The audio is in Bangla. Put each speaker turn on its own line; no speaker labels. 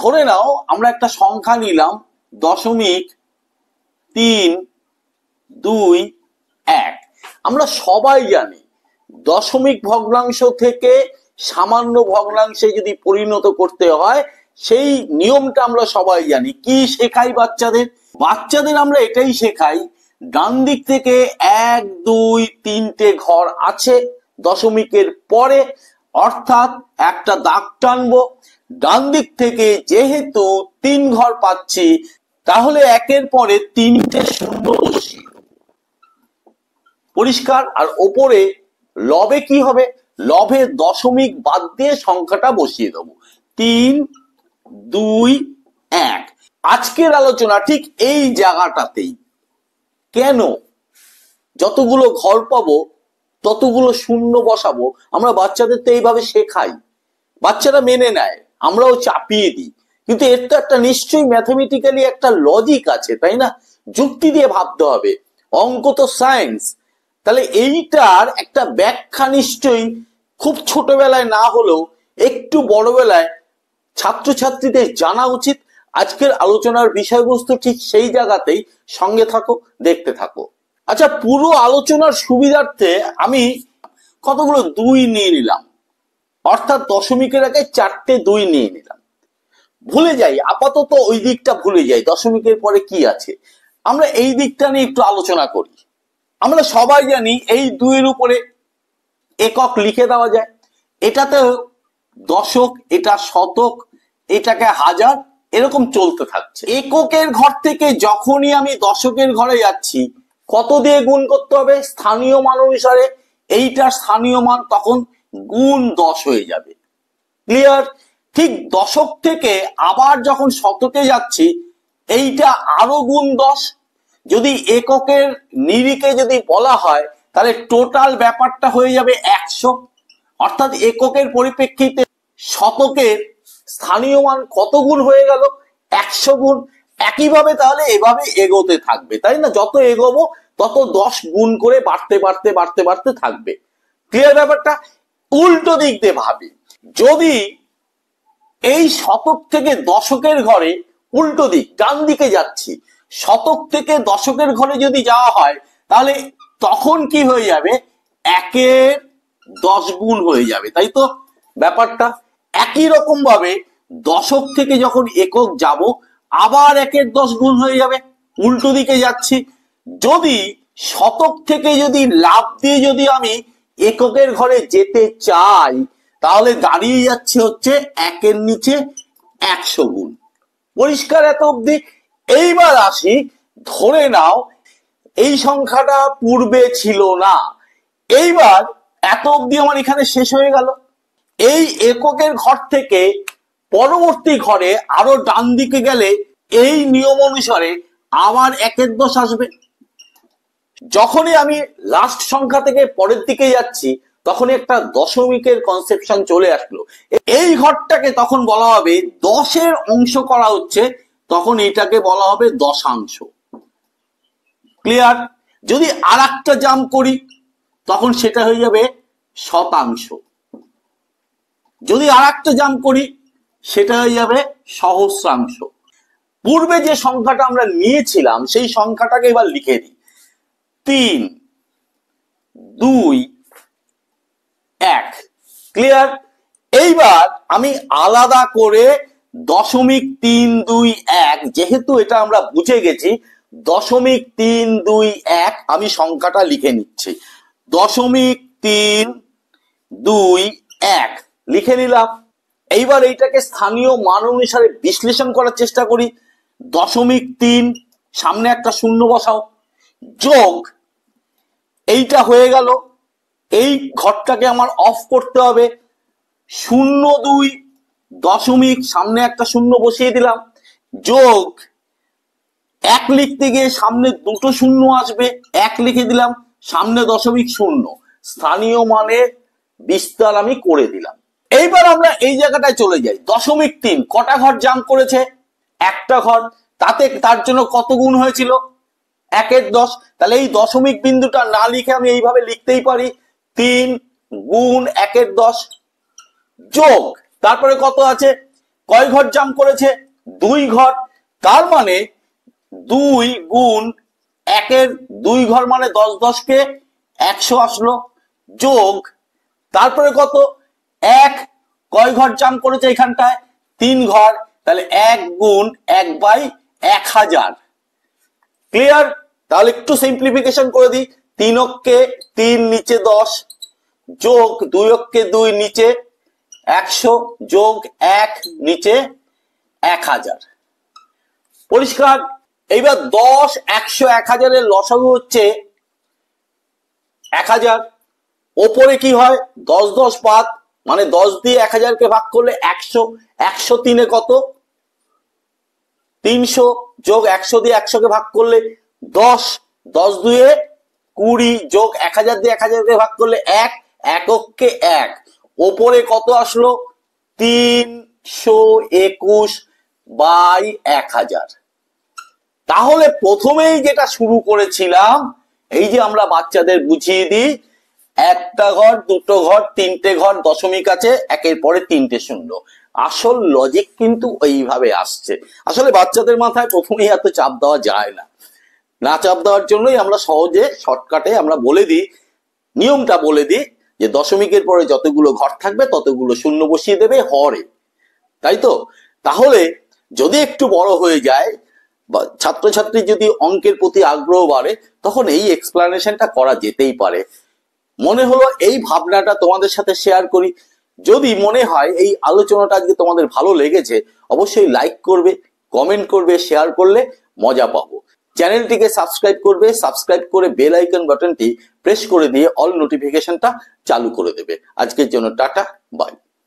ধরে নাও আমরা একটা সংখ্যা নিলাম 0.321। আমরা সবাই জানি দশমিক ভগ্নাংশ থেকে সামান্য ভগ্নাংশে যদি পরিণত করতে হয় সেই নিয়মটা আমরা সবাই জানি। কি শেখাই বাচ্চাদের আমরা এটাই শেখাই, ডান দিক থেকে 1 2 3টে ঘর আছে দশমিকের পরে, অর্থাৎ একটা দাগ টানবো। ডান দিক থেকে যেহেতু 3 ঘর পাচ্ছি তাহলে একের পরে 3টে শূন্য বসিয়ে পরিষ্কার। আর ওপরে লবে কি হবে, লবে দশমিক বাদ দিয়ে সংখ্যাটা বসিয়ে দেবো 3 2 1। আজকের আলোচনা ঠিক এই জায়গাটাতেই। কেন যতগুলো ঘর পাবো ততগুলো শূন্য বসাবো, আমরা বাচ্চাদের তো এইভাবে শেখাই, বাচ্চারা মেনে নেয়, আমরাও চাপিয়ে দিই, কিন্তু এর তো একটা নিশ্চয়ই ম্যাথমেটিক্যালি একটা লজিক আছে, তাই না? যুক্তি দিয়ে ভাবতে হবে, অঙ্ক তো সায়েন্স। তাহলে এইটার একটা ব্যাখ্যা নিশ্চয়ই খুব ছোটবেলায় না হলেও একটু বড়বেলায় ছাত্রছাত্রীদের জানা উচিত। আজকের আলোচনার বিষয়বস্তু ঠিক সেই জায়গাতেই, সঙ্গে থাকো, দেখতে থাকো। আচ্ছা, পুরো আলোচনার সুবিধার্থে আমি কতগুলো 2 নিয়ে নিলাম, অর্থাৎ দশমিকের আগে 4টে 2 নিয়ে নিলাম। ভুলে যাই আপাতত, ওই দিকটা ভুলে যাই, দশমিকের পরে কি আছে। আমরা এই দিকটা নিয়ে একটু আলোচনা করি। আমরা সবাই জানি এই 2 এর উপরে একক লিখে দেওয়া যায়। এটাতে দশক, এটা শতক, এটাকে হাজার, এরকম চলতে থাকছে। এককের ঘর থেকে যখনই আমি দশকের ঘরে যাচ্ছি কত দিয়ে গুণ করতে হবে, স্থানীয় মান অনুসারে এইটার স্থানীয় মান তখন গুণ 10 হয়ে যাবে। ক্লিয়ার? ঠিক দশক থেকে আবার যখন শতকে যাচ্ছি এইটা আরো গুণ 10। যদি এককের নিরিখে যদি বলা হয় তাহলে টোটাল ব্যাপারটা হয়ে যাবে 100। অর্থাৎ এককের পরিপ্রেক্ষিতে শতকের স্থানীয় মান কত গুণ হয়ে গেল, 100 গুণ। একইভাবে তাহলে এভাবে এগোতে থাকবে, তাই না? যত এগোবো তত 10 গুণ করে বাড়তে বাড়তে বাড়তে বাড়তে থাকবে। ক্লিয়ার ব্যাপারটা? উল্টো দিক দিয়ে ভাবি, যদি এই শতক থেকে দশকের ঘরে, উল্টো দিক ডান দিকে যাচ্ছি, শতক থেকে দশকের ঘরে যদি যাওয়া হয় তাহলে তখন কি হয়ে যাবে, 1-এর 10 গুণ হয়ে যাবে, তাই তো ব্যাপারটা? একই রকম ভাবে দশক থেকে যখন একক যাব আবার 1-এর 10 গুণ হয়ে যাবে, উল্টো দিকে যাচ্ছি। যদি শতক থেকে যদি লাভ দিয়ে যদি আমি এককের ঘরে যেতে চাই তাহলে দাঁড়িয়ে যাচ্ছে হচ্ছে 1-এর নিচে 100 গুণ। পরিষ্কার এত অবধি? এইবার আসি, ধরে নাও এই সংখ্যাটা পূর্বে ছিল না, এইবার এত অবধি আমার এখানে শেষ হয়ে গেল। এই এককের ঘর থেকে পরবর্তী ঘরে আরো ডান দিকে গেলে এই নিয়ম অনুসারে আবার 1-এর 10 আসবে। যখনই আমি লাস্ট সংখ্যা থেকে পরের দিকে যাচ্ছি তখনই একটা দশমিকের কনসেপশন চলে আসলো। এই ঘরটাকে তখন বলা হবে 10-এর অংশ করা হচ্ছে, তখন এটাকে বলা হবে দশাংশ। ক্লিয়ার? যদি আর একটা জাম্প করি তখন সেটা হয়ে যাবে শতাংশ। যদি আর একটা জাম্প করি সেটা হয়ে যাবে সহস্রাংশ। পূর্বে যে সংখ্যাটা আমরা নিয়েছিলাম সেই সংখ্যাটাকে এবার লিখে দিই, 3 2 1। ক্লিয়ার? এইবার আমি আলাদা করে 0.321, যেহেতু এটা আমরা বুঝে গেছি 0.321, আমি সংখ্যাটা লিখে নিচ্ছি 0.321 লিখে নিলাম। এইবার এইটাকে স্থানীয় মান অনুসারে বিশ্লেষণ করার চেষ্টা করি। 0.3 সামনে একটা শূন্য বসাও, যোগ এইটা হয়ে গেল, এই ঘরটাকে আমার অফ করতে হবে, 0.2 দশমিক সামনে একটা শূন্য বসিয়ে দিলাম, যোগ 1 লিখতে গিয়ে সামনে দুটো শূন্য আসবে, 1 লিখে দিলাম, সামনে 0.0, স্থানীয় মানের বিস্তার আমি করে দিলাম। এইবার আমরা এই জায়গাটায় চলে যাই। 0.3 কটা ঘর জাম্প করেছে, একটা ঘর, তাতে তার জন্য কত গুণ হয়েছিল, 1-এর 10। তাহলে এই দশমিক বিন্দুটা না লিখে আমি এইভাবে লিখতেই পারি, 3 গুণ 1-এর 10 যোগ তারপরে কত আছে, কয় ঘর জাম্প করেছে? 2 ঘর। তার মানে 2 গুণ 1-এর 2 ঘর মানে 10, 10 কে 100 আসলো, যোগ তারপরে কত? 1 কয় ঘর জাম্প করেছে এখানটায়? 3 ঘর। তাহলে 1 গুণ 1/1000। ক্লিয়ার? তাহলে একটু সিম্পলিফিকেশন করে দিই। 3 অক্ষে 3 নিচে 10 যোগ 2 অক্ষে 2 নিচে 100 যোগ 1 নিচে 1000। পরিষ্কার? এইবার 10, 100, 1000 এর লসাগু হচ্ছে 1000। ওপরে কি হয়? 10, 10 বাদ, মানে 10 দিয়ে 1000 কে ভাগ করলে 100। 103 এ কত? 300 যোগ 100 দিয়ে 100 কে ভাগ করলে 10। 10 দুয়ে 20 যোগ 1000 দিয়ে 1000 কে ভাগ করলে 1। এককে 1। ওপরে কত আসলো? 321/1000। তাহলে প্রথমেই যেটা শুরু করেছিলাম, এই যে আমরা বাচ্চাদের বুঝিয়ে দিই, একটা ঘর, দুটো ঘর, তিনটে ঘর, দশমিক আছে, একের পরে 3টে শূন্য। আসল লজিক কিন্তু এইভাবে আসছে। আসলে বাচ্চাদের মাথায় প্রথমেই এত চাপ দেওয়া যায় না। না চাপ দেওয়ার জন্যই আমরা সহজে শর্টকাটে আমরা বলে দিই, নিয়মটা বলে দিই যে দশমিকের পরে যতগুলো ঘর থাকবে ততগুলো শূন্য বসিয়ে দেবে হরে। তাই তো? তাহলে যদি একটু বড় হয়ে যায় বা ছাত্রছাত্রী যদি অঙ্কের প্রতি আগ্রহ বাড়ে, তখন এই এক্সপ্লানেশনটা করা যেতেই পারে। মনে হলো এই ভাবনাটা তোমাদের সাথে শেয়ার করি। যদি মনে হয় এই আলোচনাটা আজকে তোমাদের ভালো লেগেছে, অবশ্যই লাইক করবে, কমেন্ট করবে, শেয়ার করলে মজা পাবো। চ্যানেলটিকে সাবস্ক্রাইব করবে, সাবস্ক্রাইব করে বেল আইকন বাটনটি প্রেস করে দিয়ে অল নোটিফিকেশনটা চালু করে দেবে। আজকের জন্য টাটা, বাই।